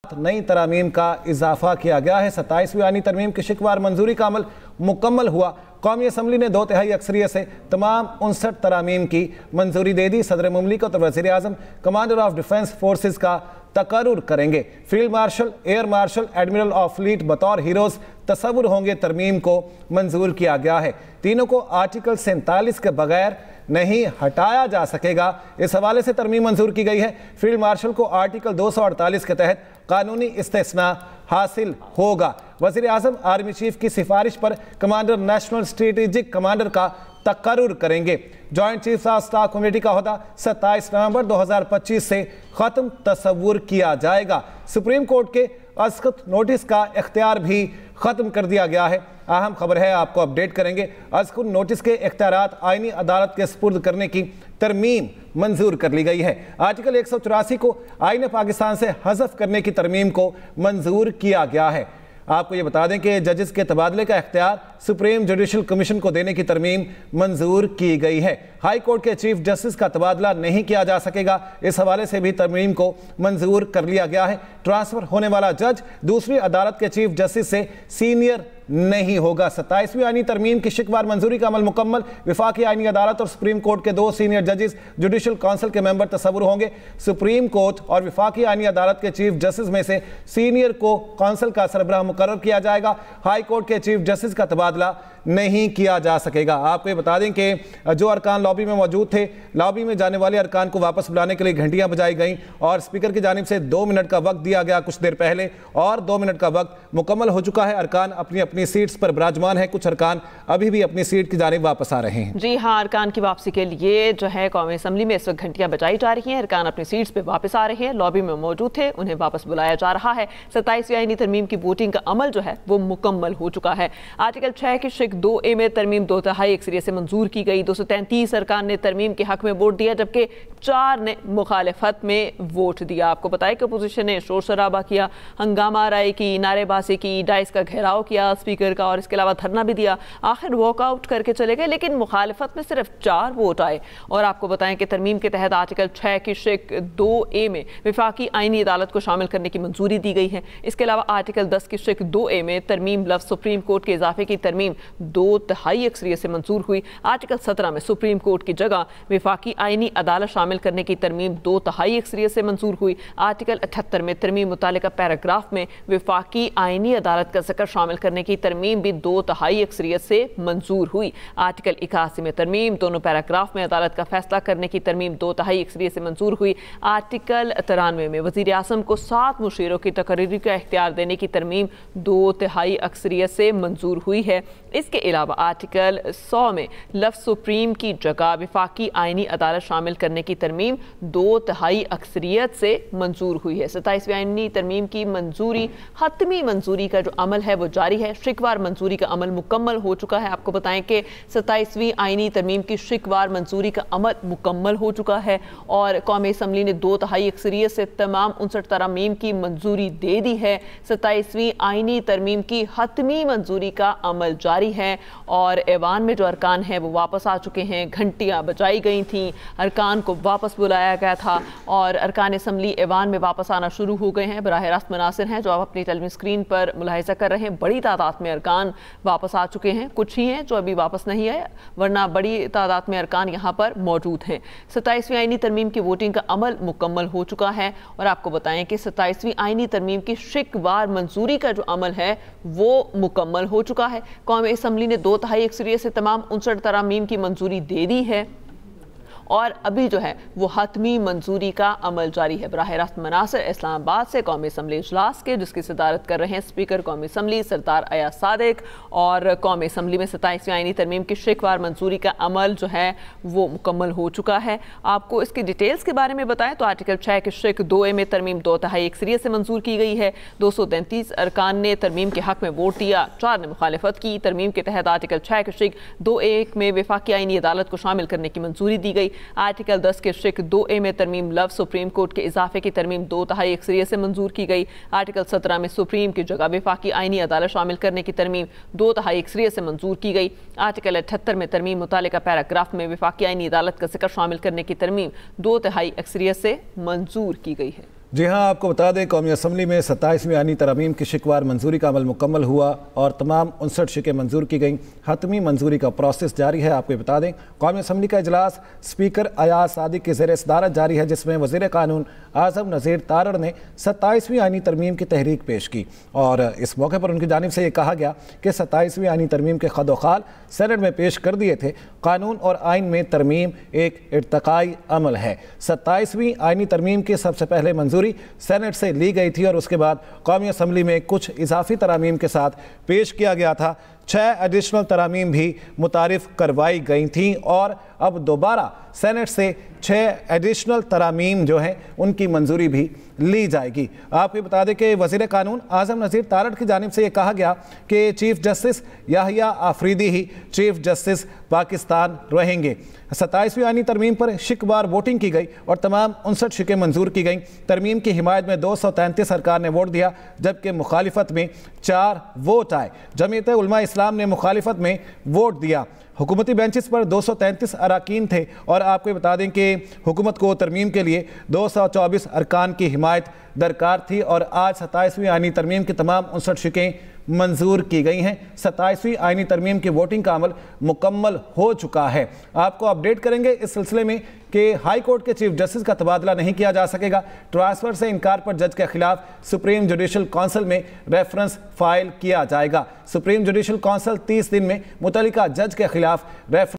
नई तरामीम का इजाफा किया गया है। 27वीं आईनी तरमीम की शिकवार मंजूरी का अमल मुकम्मल हुआ। कौमी असम्बली ने 2/3 अक्सरियत से तमाम 59 तरामीम की मंजूरी दे दी। सदर मुमलिकत और वज़ीर आज़म कमांडर ऑफ डिफेंस फोर्सेज का तकर्रुर करेंगे। Field marshal, air marshal, admiral of fleet बतौर हीरोज तस्वुर होंगे। तरमीम को मंजूर किया गया है। तीनों को आर्टिकल 47 के बगैर नहीं हटाया जा सकेगा। इस हवाले से तरमीम मंजूर की गई है। फील्ड मार्शल को आर्टिकल 248 के तहत कानूनी इस्तेस्ना हासिल होगा। वज़ीर आज़म आर्मी चीफ की सिफारिश पर कमांडर नेशनल स्ट्रेटेजिक कमांडर का तकर्रुर करेंगे। Joint chief of staff committee का ओहदा 27 नवंबर 2025 से ख़त्म तस्वुर किया जाएगा। सुप्रीम कोर्ट के अस्कत नोटिस का इख्तियार भी ख़त्म कर दिया गया है। अहम खबर है, आपको अपडेट करेंगे। अस्कत नोटिस के इख्तियारात आईनी अदालत के सुपुर्द करने की तरमीम मंजूर कर ली गई है। आर्टिकल 184 को आईन पाकिस्तान से हज़फ करने की तरमीम को मंजूर किया गया है। आपको ये बता दें कि जजेस के तबादले का इख्तियार सुप्रीम जुडिशल कमीशन को देने की तरमीम मंजूर की गई है। हाई कोर्ट के चीफ जस्टिस का तबादला नहीं किया जा सकेगा। इस हवाले से भी तरमीम को मंजूर कर लिया गया है। ट्रांसफर होने वाला जज दूसरी अदालत के चीफ जस्टिस से सीनियर नहीं होगा। 27वीं आईनी तरमीम की शिकवार मंजूरी का अमल मुकम्मल। विफाकी आईनी अदालत और सुप्रीम कोर्ट के 2 सीनियर जजेस जुडिशल काउंसिल के मेंबर तस्वुर होंगे। सुप्रीम कोर्ट और विफाकी आईनी अदालत के चीफ जस्टिस में से सीनियर को काउंसिल का सरबराह मुकर्रर किया जाएगा। हाई कोर्ट के चीफ जस्टिस का तबादला नहीं किया जा सकेगा। आपको ये बता दें कि जो अरकान लॉबी में मौजूद थे, लॉबी में जाने वाले अरकान को वापस बुलाने के लिए घंटियां बजाई गईं और स्पीकर की जानिब से 2 मिनट का वक्त दिया गया कुछ देर पहले, और 2 मिनट का वक्त मुकम्मल हो चुका है। अरकान अपनी अपनी सीट्स पर विराजमान है। कुछ अरकान अभी भी अपनी सीट की जानिब वापस आ रहे हैं। जी हाँ, अरकान की वापसी के लिए जो है कौमी असम्बली में इस वक्त घंटियां बजाई जा रही हैं। अरकान अपनी सीट्स पर वापस आ रहे हैं। लॉबी में मौजूद थे, उन्हें वापस बुलाया जा रहा है। 27वीं आईनी तरमीम की वोटिंग का अमल जो है वो मुकम्मल हो चुका है। आर्टिकल 6 की शिक 2A में तरमीम 2/3 अक्सरियत से मंजूर की गई। 233 अरकान ने तरमीम के हक में वोट दिया, जबकि 4 ने मुखालिफत में वोट दिया। आपको बताया कि अपोजिशन ने शोर शराबा किया, हंगामा राय की, नारेबाजी की, डाइस का घेराव किया स्पीकर का, और इसके अलावा धरना भी दिया। आखिर वॉकआउट करके चले गए, लेकिन मुखालिफत में सिर्फ 4 वोट आए। और आपको बताएं कि तरमीम के तहत आर्टिकल 6 की शिक 2A में विफाकी आईनी अदालत को शामिल करने की मंजूरी दी गई है। इसके अलावा आर्टिकल 10 की शिक 2A में तरमीम लफ्ज़ सुप्रीम कोर्ट के इजाफे की तरमीम 2/3 अक्सरियत से मंजूर हुई। आर्टिकल 17 में सुप्रीम कोर्ट की जगह विफाकी आईनी अदालत शामिल करने की तरमीम 2/3 अक्सरियत से मंजूर हुई। आर्टिकल 78 में तरमीम मुतालिका पैराग्राफ में विफाकी आईनी अदालत का जिक्र शामिल करने की तरमीम भी 2/3 अक्सरियत से मंजूर हुई। आर्टिकल 81 में तरमीम दोनों पैराग्राफ में अदालत का फैसला करने की तरमीम 2/3 अक्सरियत से मंजूर हुई। आर्टिकल 93 में वज़ीर आज़म को 7 मुशीरों की तकरीरी का इख्तियार देने की तरमीम 2/3 अक्सरियत से मंजूर हुई है। इसके अलावा आर्टिकल 100 में लफ्ज़ सुप्रीम की जगह विफाकी आईनी अदालत शामिल करने की तरमीम 2/3 अक्सरियत से मंजूर हुई है। 27वीं आईनी तरमीम की मंजूरी, हतमी मंजूरी का जो अमल है वो जारी है। शिकवार मंजूरी का अमल मुकम्मल हो चुका है। आपको बताएं कि 27वीं आईनी तरमीम की शिकवार मंजूरी का अमल मुकम्मल हो चुका है और कौमी असम्बली ने 2/3 अक्सरियत से तमाम 59 तरामीम की मंजूरी दे दी है। 27वीं आईनी तरमीम की हतमी मंजूरी का अमल जारी है और ऐवान में जो अरकान हैं वो वापस आ चुके हैं। घंटियां बजाई गई थीं, अरकान को वापस बुलाया गया था और अरकान असम्बली ऐवान में वापस आना शुरू हो गए हैं। बराह रास्त मनासिर हैं जो आप अपनी टेलीविजन स्क्रीन पर मुलाहिजा कर रहे हैं। बड़ी तादाद में अरकान वापस आ चुके हैं, कुछ ही हैं जो अभी वापस नहीं आए, वरना बड़ी तादाद में अरकान यहाँ पर मौजूद हैं। 27वीं आईनी तरमीम की वोटिंग का अमल मुकम्मल हो चुका है और आपको बताएं कि 27वीं आईनी तरमीम की शिकवार मंजूरी का जो अमल है वो मुकम्मल हो चुका है। कौमी असम्बली ने 2/3 अक्सरियत से तमाम 59 तरामीम की मंजूरी दे दी है और अभी जो है वो हतमी मंजूरी का अमल जारी है। बराह रास्त मनासिर इस्लामाबाद से कौमी असम्बली इजलास के, जिसकी सदारत कर रहे हैं स्पीकर कौमी असम्बली सरदार अयाज सादिक, और कौमी असम्बली में 27वीं आईनी तरमीम की शिकवार मंजूरी का अमल जो है वो मुकम्मल हो चुका है। आपको इसकी डिटेल्स के बारे में बताएं तो आर्टिकल 6 की शिक 2A में तरमीम 2/3 अक्सरियत से मंजूर की गई है। 233 अरकान ने तरमीम के हक में वोट दिया, 4 ने मुखालिफत की। तरमीम के तहत आर्टिकल 6 की शिक 2A में विफाकी आईनी अदालत को शामिल करने की मंजूरी दी गई। आर्टिकल 10 के शिक 2A में तरमीम लफ्ज़ सुप्रीम कोर्ट के इजाफे की तरमीम 2/3 अक्सरियत से मंजूर की गई। आर्टिकल 17 में सुप्रीम की जगह विफाकी आईनी अदालत शामिल करने की तरमीम 2/3 अक्सरियत से मंजूर की गई। आर्टिकल 78 में तरमीम मुतालिका पैराग्राफ में विफाकी आईनी अदालत का जिक्र शामिल करने की तरमीम 2/3 अक्सरियत से मंजूर की गई है। जी हाँ, आपको बता दें कौमी असम्बली में 27वीं आईनी तरमीम की शिकवार मंजूरी का अमल मुकम्मल हुआ और तमाम 59 शिकें मंजूर की गईं। हतमी मंजूरी का प्रोसेस जारी है। आपको बता दें कौमी असम्बली का इजलास स्पीकर अयाज सादिक के ज़ेर सदारत जारी है, जिसमें वज़ीर कानून आज़म नज़ीर तारड़ ने 27वीं आईनी तरमीम की तहरीक पेश की और इस मौके पर उनकी जानिब से ये कहा गया कि 27वीं आईनी तरमीम के खदोखाल सेनेट में पेश कर दिए थे। कानून और आइन में तरमीम एक इर्तकाई अमल है। 27वीं आईनी तरमीम की सबसे पहले मंजूरी सेनेट से ली गई थी और उसके बाद कौमी असम्बली में कुछ इजाफी तरामीम के साथ पेश किया गया था। 6 एडिशनल तरामीम भी मुतारिफ करवाई गई थी और अब दोबारा सेनेट से 6 एडिशनल तरामीम जो हैं उनकी मंजूरी भी ली जाएगी। आपको बता दें कि वज़ीर कानून आज़म नज़ीर तारड़ की जानिब से ये कहा गया कि चीफ जस्टिस याहिया आफरीदी ही चीफ जस्टिस पाकिस्तान रहेंगे। 27वीं आईनी तरमीम पर शिकवार वोटिंग की गई और तमाम 59 शिकें मंजूर की गईं। तरमीम की हिमायत में 233 अरकान ने वोट दिया, जबकि मुखालिफत में 4 वोट आए। जमीयत उलमा इस्लाम ने मुखालिफत में वोट दिया। हुकूमती बेंचेस पर 233 अरकान थे और आपको बता दें कि हुकूमत को तरमीम के लिए 224 अरकान की हिमायत दरकार थी और आज 27वीं आईनी तरमीम की तमाम 59 शिकें मंजूर की गई हैं। 27वीं आईनी तरमीम की वोटिंग का अमल मुकम्मल हो चुका है। आपको अपडेट करेंगे इस सिलसिले में कि हाई कोर्ट के चीफ जस्टिस का तबादला नहीं किया जा सकेगा। ट्रांसफर से इनकार पर जज के खिलाफ सुप्रीम जुडिशल काउंसिल में रेफरेंस फाइल किया जाएगा। सुप्रीम जुडिशल काउंसिल 30 दिन में मुतल्लिका जज के खिलाफ रेफरेंस